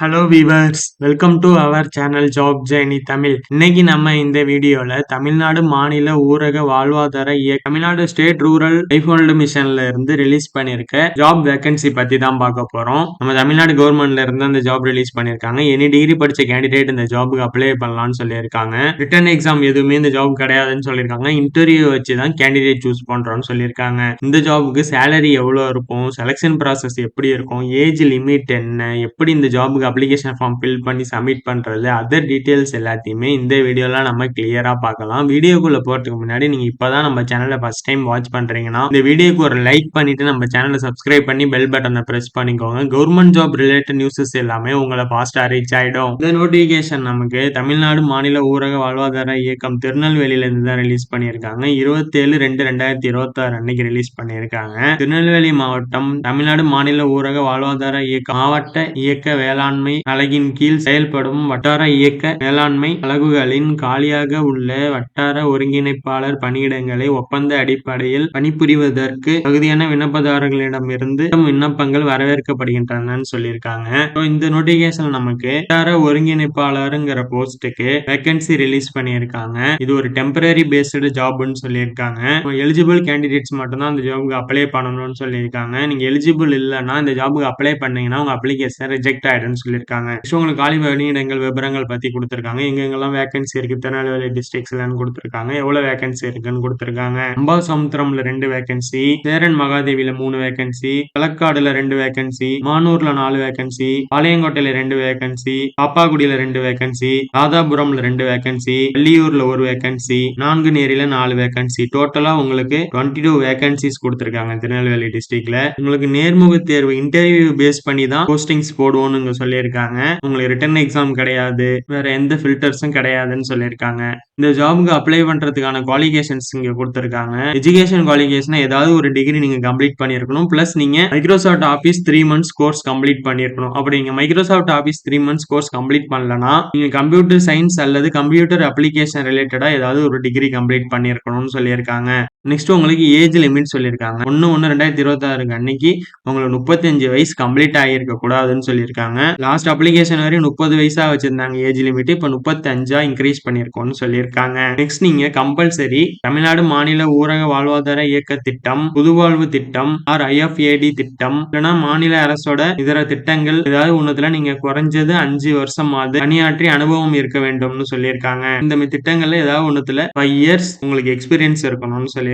Hello viewers, welcome to our channel job journey Tamil. இன்னைக்கு நம்ம இந்த வீடியோல தமிழ்நாடு மாநில ஊரக வாழ்வாதார தமிழ்நாடு ஸ்டேட் ரூரல் லைஃப்ஹோல்டு மிஷன்ல இருந்து ரிலீஸ் பண்ணிருக்க ஜாப் வேகன்சி பத்தி தான் பார்க்க போறோம். நம்ம தமிழ்நாடு கவர்மெண்ட்ல இருந்து அந்த ஜாப் ரிலீஸ் பண்ணிருக்காங்க. எனி டிகிரி படிச்ச கேண்டிடேட் இந்த ஜாபுக்கு அப்ளை பண்ணலாம்னு சொல்லியிருக்காங்க. ரிட்டன் எக்ஸாம் எதுவுமே இந்த ஜாப் கிடையாதுன்னு சொல்லியிருக்காங்க. இன்டர்வியூ வச்சு தான் கேண்டிடேட் சூஸ் பண்றோம்னு சொல்லியிருக்காங்க. இந்த ஜாபுக்கு சேலரி எவ்வளவு இருக்கும், செலக்ஷன் ப்ராசஸ் எப்படி இருக்கும், ஏஜ் லிமிட் என்ன, எப்படி இந்த ஜாபுக்கு அப்ளிகேஷன் ஃபார்ம் ஃபில் பண்ணி சப்மிட் பண்றது, அதர் டீடைல்ஸ் எல்லாத்தையுமே இந்த வீடியோல நம்ம கிளியரா பார்க்கலாம். வீடியோக்குள்ள போறதுக்கு முன்னாடி நீங்க இப்பதான் நம்ம சேனலை ஃபர்ஸ்ட் டைம் வாட்ச் பண்றீங்கன்னா இந்த வீடியோக்கு ஒரு லைக் பண்ணிட்டு நம்ம சேனலை சப்ஸ்கிரைப் பண்ணி பெல் பட்டனை பிரஸ் பண்ணிக்கோங்க. கவர்மெண்ட் ஜாப் ரிலேட்டட் நியூஸஸ் எல்லாமே உங்களை ஃபாஸ்டா ரீச் ஆயிடும். இந்த நோட்டிபிகேஷன் நமக்கு தமிழ்நாடு மாநில ஊரக வாழ்வாதார இயக்கம் திருநெல்வேலியில இருந்து தான் ரிலீஸ் பண்ணியிருக்காங்க. 27/2/2026 அன்னைக்கு ரிலீஸ் பண்ணியிருக்காங்க. திருநெல்வேலி மாவட்டம் தமிழ்நாடு மாநில ஊரக வாழ்வாதார இயக்கம் மாவட்ட இயக்க வேளாண்மை அலகின் கீழ் செயல்படும் வட்டார இயக்க மேலாண்மை அலகுகளின் காலியாக உள்ள வட்டார ஒருங்கிணைப்பாளர் பணியிடங்களை ஒப்பந்த அடிப்படையில் பணிபுரிவதற்கு தகுதியான விண்ணப்பதாரர்களிடமிருந்து விண்ணப்பங்கள் வரவேற்கப்படுகின்றன சொல்லியிருக்காங்க. இந்த நோட்டிபிகேஷன் நமக்கு வட்டார ஒருங்கிணைப்பாளருங்கிற போஸ்டுக்கு வேகன்சி ரிலீஸ் பண்ணியிருக்காங்க. இது ஒரு டெம்பரரி பேஸ்டு ஜாப்னு சொல்லியிருக்காங்க. எலிஜிபிள் கேண்டிடேட்ஸ் மட்டும் தான் அந்த ஜாபுக்கு அப்ளை பண்ணணும்னு சொல்லியிருக்காங்க. நீங்க எலிஜிபிள் இல்லைன்னா இந்த ஜாபுக்கு அப்ளை பண்ணீங்கன்னா உங்க அப்ளிகேஷன் ரிஜெக்ட் ஆயிடும்னு சொல்லியிருக்காங்க. உங்களுக்கு காலி பணியிடங்கள் விவரங்கள் பத்தி கொடுத்திருக்காங்க. எங்கெங்கெல்லாம் வேகன்சி இருக்கு, திருநெல்வேலி டிஸ்ட்ரிக்ட்ஸ்லன்னு கொடுத்திருக்காங்க. எவ்வளவு வேகன்சி இருக்குன்னு கொடுத்திருக்காங்க. அம்பாசமுத்திரம்ல 2 வேகன்சி, சேரன் மகாதேவில 3 வேகன்சி, களக்காடுல 2 வேகன்சி, மானூர்ல 4 வேகன்சி, பாளையங்கோட்டையில 2 வேகன்சி, பாப்பாக்குடியில 2 வேகன்சி, ராதாபுரம்ல 2 வேகன்சி, வெள்ளியூர்ல 1 வேகன்சி, நான்குநேரியில 4 வேகன்சி, டோட்டலா உங்களுக்கு 22 வேகன்சிஸ் கொடுத்திருக்காங்க திருநெல்வேலி டிஸ்ட்ரிக்ட்ல. உங்களுக்கு நேர்முக தேர்வு இன்டர்வியூ பேஸ் பண்ணி தான் போஸ்டிங்ஸ் போடுவோம்னு சொல்லியிருக்காங்க. உங்களுக்கு ரிட்டன் எக்ஸாம் கிடையாது, வேற எந்த ஃபில்டர்ஸும் கிடையாதுன்னு சொல்லியிருக்காங்க. இந்த ஜாபுக்கு அப்ளை பண்றதுக்கான குவாலிஃபிகேஷன்ஸ் இங்க கொடுத்திருக்காங்க. எஜுகேஷன் குவாலிஃபிகேஷன் ஏதாவது ஒரு டிகிரி நீங்க கம்ப்ளீட் பண்ணிருக்கணும். பிளஸ் நீங்க Microsoft office 3 months course complete பண்ணிருக்கணும். அப்படி நீங்க Microsoft office 3 months course complete பண்ணலனா நீங்க கம்ப்யூட்டர் சயின்ஸ் அல்லது கம்ப்யூட்டர் அப்ளிகேஷன் ரிலேட்டடா ஏதாவது ஒரு டிகிரி கம்ப்ளீட் பண்ணிருக்கணும்னு சொல்லியிருக்காங்க. நெக்ஸ்ட் உங்களுக்கு ஏஜ் லிமிட் சொல்லியிருக்காங்க. 1/1/2026 அன்னைக்கு உங்களுக்கு 35 வயசு கம்ப்ளீட் ஆகியிருக்க கூடாதுன்னு சொல்லியிருக்காங்க. லாஸ்ட் அப்ளிகேஷன் வரையும் 30 வயசா வச்சிருந்தாங்க ஏஜ் லிமிட், இப்ப 35 இன்க்ரீஸ் பண்ணிருக்கோம்னு சொல்லியிருக்காங்க. நெக்ஸ்ட் நீங்க கம்பல்சரி தமிழ்நாடு மாநில ஊரக வாழ்வாதார இயக்க திட்டம், புதுவாழ்வு திட்டம் ஆர் IFAD திட்டம் இல்லைன்னா மாநில அரசோட இதர திட்டங்கள் ஏதாவது ஒண்ணுல நீங்க குறைஞ்சது 5 வருஷமாவது பணியாற்றி அனுபவம் இருக்க வேண்டும்னு சொல்லியிருக்காங்க. இந்த திட்டங்கள்ல ஏதாவது ஒண்ணுல 5 years உங்களுக்கு எக்ஸ்பீரியன்ஸ் இருக்கணும்னு சொல்லியிருக்காங்க.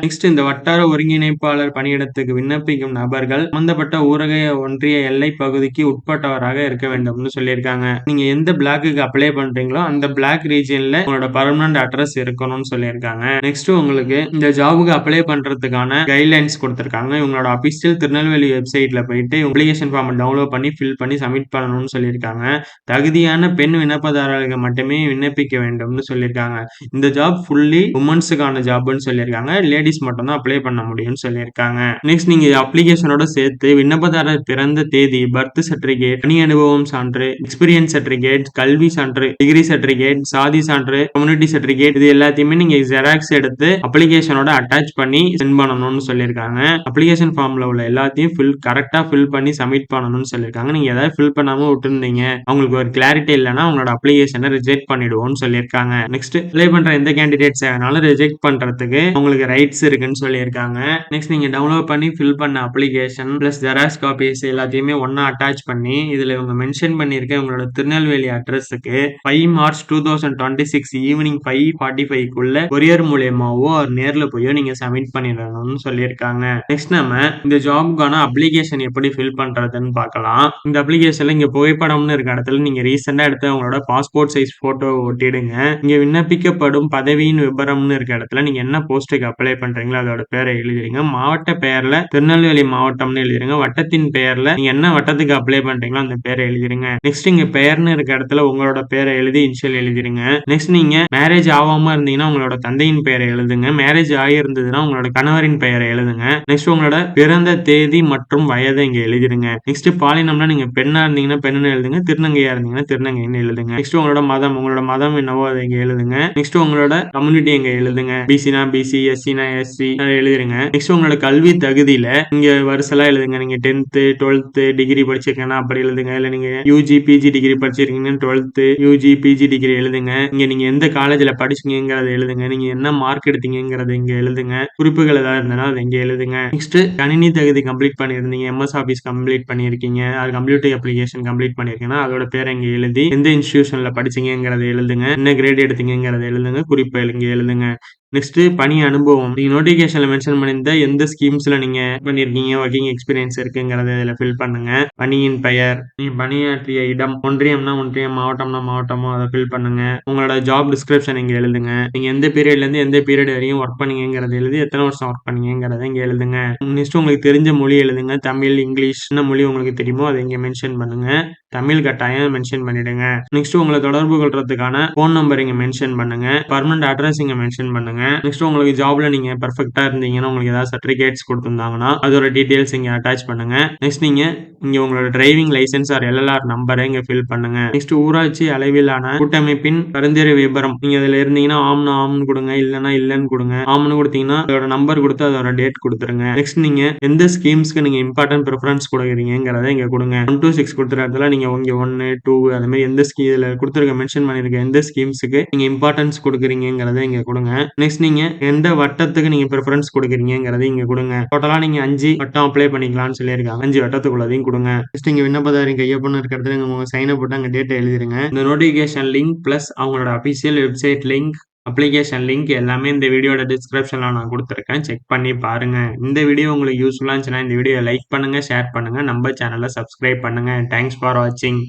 நெக்ஸ்ட் இந்த வட்டார ஒருங்கிணைப்பாளர் பணியிடத்துக்கு விண்ணப்பிக்கும் நபர்கள் சம்பந்தப்பட்ட ஊரக ஒன்றிய எல்லை பகுதிக்கு உட்பட்டவராக இருக்க வேண்டும்னு சொல்லியிருக்காங்க. நீங்க எந்த பிளாக்குக்கு அப்ளை பண்றீங்களோ அந்த பிளாக் ரீஜியன்ல உங்களோட பர்மனன்ட் அட்ரஸ் இருக்கணும்னு சொல்லியிருக்காங்க. நெக்ஸ்ட் உங்களுக்கு இந்த ஜாபுக்கு அப்ளை பண்றதுக்கான கைட்லைன்ஸ் கொடுத்திருக்காங்க. இவங்களோட அபிஷியல் திருநெல்வேலி வெப்சைட்ல போயிட்டு அப்ளிகேஷன் ஃபார்ம் டவுன்லோட் பண்ணி ஃபில் பண்ணி சப்மிட் பண்ணணும்னு சொல்லியிருக்காங்க. தகுதியான பெண் விண்ணப்பதாரர்கள் மட்டுமே விண்ணப்பிக்க வேண்டும்னு சொல்லியிருக்காங்க. இந்த ஜாப் ஃபுல்லி உமன்ஸுக்கான ஜாப்னு சொல்லியிருக்காங்க. லேடிஸ் மட்டும் தான் அப்ளை பண்ண முடியும்னு சொல்லியிருக்காங்க. நெக்ஸ்ட் நீங்க அப்ளிகேஷனோட சேர்த்து விண்ணப்பதாரர் பிறந்த தேதி, பர்த் சர்டிபிகேட், பணி அனுபவம் சான்று, எக்ஸ்பீரியன்ஸ் சர்டிபிகேட், கல்வி சான்று, டிகிரி சர்டிபிகேட், சாதி சான்று, கம்யூனிட்டி சர்டிபிகேட் இது எல்லாத்தையுமே நீங்க ஜெராக்ஸ் எடுத்து அப்ளிகேஷனோட அட்டாச் பண்ணி சென்ட் பண்ணணும்னு சொல்லியிருக்காங்க. அப்ளிகேஷன் ஃபார்ம்ல உள்ள எல்லாத்தையும் கரெக்டா ஃபில் பண்ணி சப்மிட் பண்ணணும்னு சொல்லியிருக்காங்க. நீங்க ஏதாவது ஃபில் பண்ணாம விட்டுருந்தீங்க, அவங்களுக்கு ஒரு கிளாரிட்டி இல்லைன்னா உங்களோட அப்ளிகேஷனை ரிஜெக்ட் பண்ணிடுவோம்னு சொல்லியிருக்காங்க. நெக்ஸ்ட் அப்ளை பண்ற எந்த கேண்டிடேட்ஸ் வேணாலும் ரிஜெக்ட் பண்றதுக்கு உங்களுக்கு ரைட்ஸ் இருக்குன்னு சொல்லியிருக்காங்க. நெக்ஸ்ட் நீங்க டவுன்லோட் பண்ணி ஃபில் பண்ண அப்ளிகேஷன் பிளஸ் ஜெராக்ஸ் காப்பீஸ் எல்லாத்தையுமே ஒன்னா அட்டாச் பண்ணி இதுல இவங்க மென்ஷன் பண்ணிருக்க உங்களோட திருநெல்வேலி அட்ரஸுக்கு 5 March 2026 ஈவினிங் 5:45 கொரியர் மூலியமாவோ நேர்ல போயோ நீங்க சப்மிட் பண்ணிடணும்னு சொல்லியிருக்காங்க. நெக்ஸ்ட் நம்ம இந்த ஜாபுக்கான அப்ளிகேஷன் எப்படி ஃபில் பண்றதுன்னு பார்க்கலாம். இந்த அப்ளிகேஷன்ல இங்க புகைப்படம்னு இருக்க இடத்துல நீங்க ரீசெண்டா எடுத்த உங்களோட பாஸ்போர்ட் சைஸ் போட்டோ ஒட்டிடுங்க. இங்க விண்ணப்பிக்கப்படும் பதவியின் விபரம்னு இருக்க இடத்துல நீங்க என்ன போஸ்டுக்கு அப்ளை பண்றீங்களோ அதோட பேரை எழுதிருங்க. மாவட்ட பெயர்ல திருநெல்வேலி மாவட்டம்னு எழுதிருங்க. வட்டத்தின் பெயர்ல நீங்க என்ன வட்டத்துக்கு அப்ளை பண்றீங்களோ அந்த பேரை எழுதிருங்க. நெக்ஸ்ட் இங்க பெயர்னு இருக்க இடத்துல உங்களோட பேரை எழுதி இனிஷியல் எழுதிருங்க. நெக்ஸ்ட் நீங்க மேரேஜ் ஆகாம இருந்தீங்கன்னா உங்களோட தந்தையின் பெயரை எழுதுங்க. மேரேஜ் ஆகியிருந்ததுன்னா உங்களோட கணவரின் பெயரை எழுதுங்க. நெக்ஸ்ட் உங்களோட பிறந்த தேதி மற்றும் வயதை இங்க எழுதிருங்க. நெக்ஸ்ட் பாலினம்னா நீங்க பெண்ணா இருந்தீங்கன்னா பெண்ணுன்னு எழுதுங்க, திருநங்கையா இருந்தீங்கன்னா திருநங்கைன்னு எழுதுங்க. நெக்ஸ்ட் உங்களோட மதம் என்னவோ அதை இங்க எழுதுங்க. நெக்ஸ்ட் உங்களோட கம்யூனிட்டி இங்க எழுதுங்க. பிசினா பிசி, பிசி, எஸ்சினா எஸ்சி எழுதிருங்க. நெக்ஸ்ட் உங்களோட கல்வி தகுதியில இங்க வரிசைலாம் எழுதுங்க. நீங்க 10th 12th டிகிரி படிச்சிருக்கீங்கன்னா அப்படி எழுதுங்க. இல்ல நீங்க யூஜி பிஜி டிகிரி படிச்சிருக்கீங்கன்னா 12th யூஜி பிஜி டிகிரி எழுதுங்க. இங்க நீங்க எந்த காலேஜ்ல படிச்சீங்கிறத எழுதுங்க. நீங்க என்ன மார்க் எடுத்தீங்கிறத இங்க எழுதுங்க. குறிப்புகள் ஏதாவது இருந்தனா அதை இங்க எழுதுங்க. நெக்ஸ்ட் கணினி தகுதி கம்ப்ளீட் பண்ணிருந்தீங்க, எம்எஸ் ஆபீஸ் கம்ப்ளீட் பண்ணிருக்கீங்க, அது கம்ப்யூட்டர் அப்ளிகேஷன் கம்ப்ளீட் பண்ணிருக்கீங்கன்னா அதோட பேரை இங்க எழுதி எந்த இன்ஸ்டிடியூஷன்ல படிச்சீங்கிறத எழுதுங்க. என்ன கிரேட் எடுத்தீங்கிறத எழுதுங்க. குறிப்பு இங்க எழுதுங்க. நெக்ஸ்ட் பணி அனுபவம் நீங்க நோட்டிபிகேஷன்ல மென்ஷன் பண்ணியிருந்த எந்த ஸ்கீம்ஸ்ல நீங்க பண்ணிருக்கீங்க, ஒர்க்கிங் எக்ஸ்பீரியன்ஸ் இருக்குங்கிறத இதுல ஃபில் பண்ணுங்க. பணியின் பெயர், நீங்க பணியாற்றிய இடம், ஒன்றியம்னா ஒன்றியம், மாவட்டம்னா மாவட்டமோ அதை ஃபில் பண்ணுங்க. உங்களோட ஜாப் டிஸ்கிரிப்ஷன் இங்க எழுதுங்க. நீங்க எந்த பீரியட்ல இருந்து எந்த பீரியட் வரையும் ஒர்க் பண்ணீங்கிறத எழுதி எத்தனை வருஷம் ஒர்க் பண்ணீங்கிறத இங்க எழுதுங்க. நெக்ஸ்ட் உங்களுக்கு தெரிஞ்ச மொழி எழுதுங்க. தமிழ், இங்கிலீஷ், என்ன மொழி உங்களுக்கு தெரியுமோ அதை இங்க மென்ஷன் பண்ணுங்க. தமிழ் கட்டாயம் மென்ஷன் பண்ணிடுங்க. நெக்ஸ்ட் உங்களை தொடர்பு கொள்றதுக்கான போன் நம்பர் இங்க மென்ஷன் பண்ணுங்க. பர்மனன்ட் அட்ரஸ் இங்க மென்ஷன் பண்ணுங்க. நெக்ஸ்ட் உங்களுக்கு ஜாப்ல நீங்க பெர்ஃபெக்ட்டா இருந்தீங்கன்னா உங்களுக்கு ஏதாவது சர்டிபிகேட்ஸ் கொடுத்திருந்தாங்கன்னா அதோட டீடைல்ஸ் இங்க அட்டாச் பண்ணுங்க. நெக்ஸ்ட் நீங்க இங்க உங்களோட டிரைவிங் லைசென்ஸ் ஆர் எல்எல்ஆர் நம்பரை இங்க ஃபில் பண்ணுங்க. நெக்ஸ்ட் ஊராட்சி அளவிலான கூட்டமைப்பின் பரிந்துரை விபரம் நீங்க இதுல இருந்தீங்கன்னா ஆம்னா ஆம்னு கொடுங்க, இல்லன்னா இல்லன்னு கொடுங்க. ஆம்னு கொடுத்தீங்கன்னா அதோட நம்பர் கொடுத்து அதோட டேட் கொடுத்துருங்க. நெக்ஸ்ட் நீங்க எந்த ஸ்கீம்ஸ்க்கு நீங்க இம்பார்ட்டன்ட் ப்ரிஃபரன்ஸ் கொடுக்குறீங்கிறத இங்க கொடுங்க. 1 to 6 கொடுத்துற இடத்துல நீங்க இங்க 1 2 அந்த மாதிரி எந்த இதுல கொடுத்துருக்க மென்ஷன் பண்ணிருக்க எந்த ஸ்கீம்ஸுக்கு நீங்க இம்பார்ட்டன்ஸ் கொடுக்குறீங்கிறத இங்க கொடுங்க. நெக்ஸ்ட் நீங்க எந்த வட்டத்துக்கு நீங்க ப்ரிஃபரன்ஸ் கொடுக்குறீங்கிறத இங்க கொடுங்க. டோட்டலா நீங்க 5 வட்டம் அப்ளை பண்ணிக்கலாம்னு சொல்லியிருக்காங்க. 5 வட்டத்துக்குள்ளதையும் கொடுங்க. நெக்ஸ்ட் இங்க விண்ணப்பதாரின் கையொப்பம் இருக்கிறது உங்க சைன் அப் போட்டு அங்க டேட்டா எழுதிருங்க. இந்த நோட்டிபிகேஷன் லிங்க் பிளஸ் அவங்களோட official website link, application link எல்லாமே இந்த வீடியோட டிஸ்கிரிப்ஷன்ல நான் கொடுத்துருக்கேன். செக் பண்ணி பாருங்க. இந்த வீடியோ உங்களுக்கு யூஸ்ஃபுல்லா இருந்துச்சுன்னா இந்த வீடியோ லைக் பண்ணுங்க, ஷேர் பண்ணுங்க, நம்ம சேனலை சப்ஸ்கிரைப் பண்ணுங்க. தேங்க்ஸ் ஃபார் வாட்சிங்.